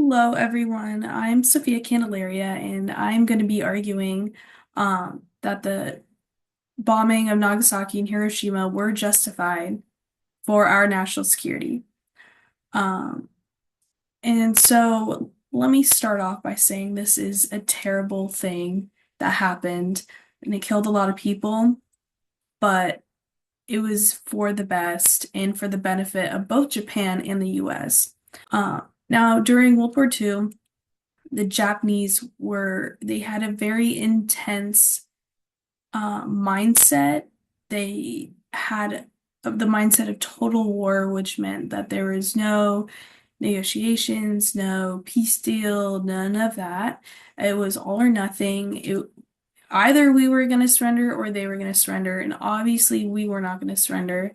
Hello, everyone. I'm Sophia Candelaria, and I'm going to be arguing that the bombing of Nagasaki and Hiroshima were justified for our national security. Um, and so let me start off by saying this is a terrible thing that happened, and it killed a lot of people, but it was for the best and for the benefit of both Japan and the US. Now, during World War II, the Japanese they had a very intense mindset. They had the mindset of total war, which meant that there was no negotiations, no peace deal, none of that. It was all or nothing. Either we were going to surrender or they were going to surrender, and obviously we were not going to surrender,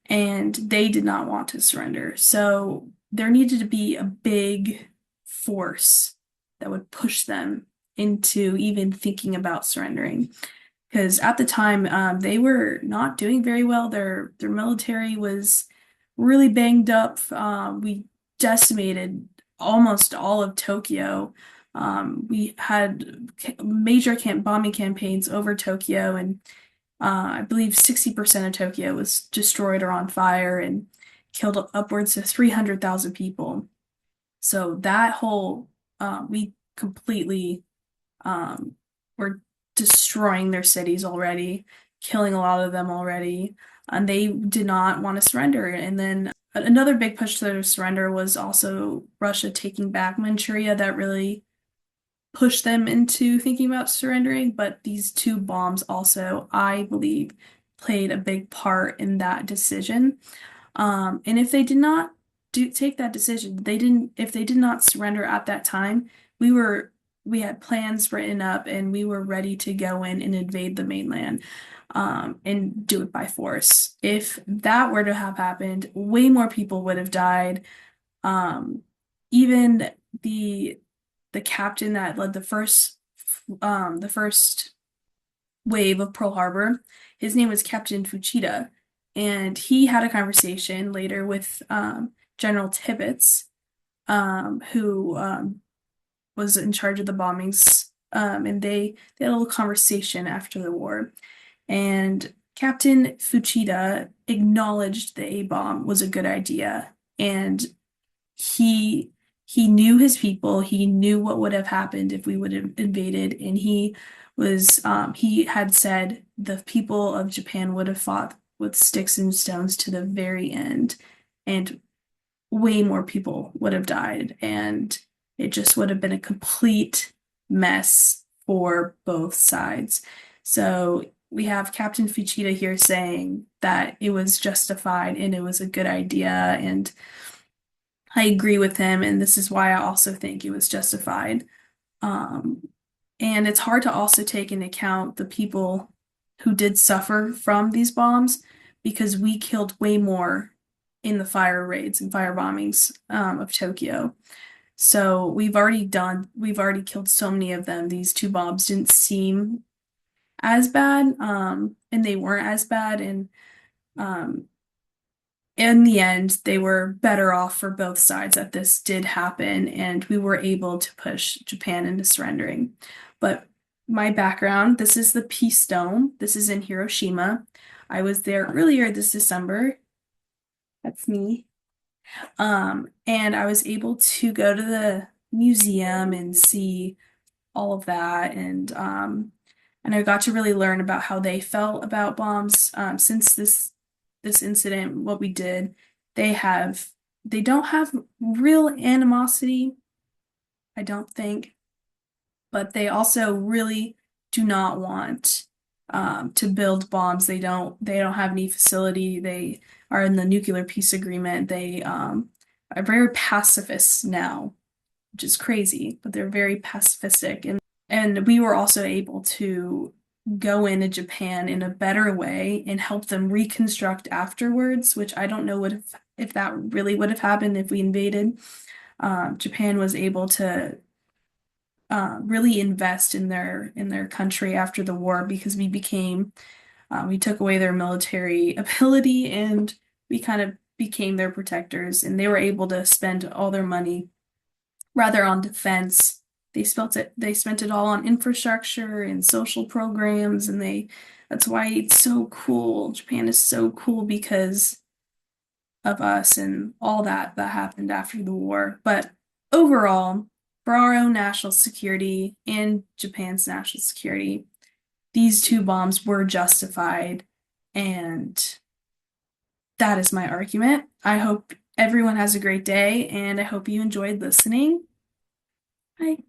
and they did not want to surrender. So there needed to be a big force that would push them into even thinking about surrendering. Because at the time, they were not doing very well. Their military was really banged up. We decimated almost all of Tokyo. We had major bombing campaigns over Tokyo, and I believe 60% of Tokyo was destroyed or on fire and killed upwards of 300,000 people. So that whole, we completely were destroying their cities already, killing a lot of them already, and they did not want to surrender. And then another big push to their surrender was also Russia taking back Manchuria that really push them into thinking about surrendering, but these two bombs also, I believe, played a big part in that decision. And if they did not take that decision, if they did not surrender at that time, we were, we had plans written up and we were ready to go in and invade the mainland, and do it by force. If that were to have happened, way more people would have died. Um, Even the the captain that led the first wave of Pearl Harbor, his name was Captain Fuchida, and he had a conversation later with General Tibbets, who was in charge of the bombings, and they had a little conversation after the war, and Captain Fuchida acknowledged the A-bomb was a good idea, and he he knew his people. He knew what would have happened if we would have invaded, and he had said the people of Japan would have fought with sticks and stones to the very end, and way more people would have died, and it just would have been a complete mess for both sides. So we have Captain Fuchida here saying that it was justified and it was a good idea, and I agree with him, and this is why I also think it was justified. Um, and it's hard to also take into account the people who did suffer from these bombs because we killed way more in the fire raids and fire bombings of Tokyo. So we've already killed so many of them. These two bombs didn't seem as bad, and they weren't as bad, and um, in the end, they were better off for both sides that this did happen, and we were able to push Japan into surrendering. But my background, this is the Peace Dome. This is in Hiroshima. I was there earlier this December. That's me. And I was able to go to the museum and see all of that, and I got to really learn about how they felt about bombs. Since this incident, what we did, they have they don't have real animosity, I don't think, but they also really do not want to build bombs. They don't have any facility. They are in the nuclear peace agreement. They are very pacifist now, which is crazy, but they're very pacifistic. And we were also able to go into Japan in a better way and help them reconstruct afterwards, which I don't know if that really would have happened if we invaded. Japan was able to really invest in their country after the war because we took away their military ability and we kind of became their protectors, and they were able to spend all their money rather on defense. They spent it all on infrastructure and social programs, and that's why it's so cool. Japan is so cool because of us and all that happened after the war. But overall, for our own national security and Japan's national security, these two bombs were justified, and that is my argument. I hope everyone has a great day, and I hope you enjoyed listening. Bye.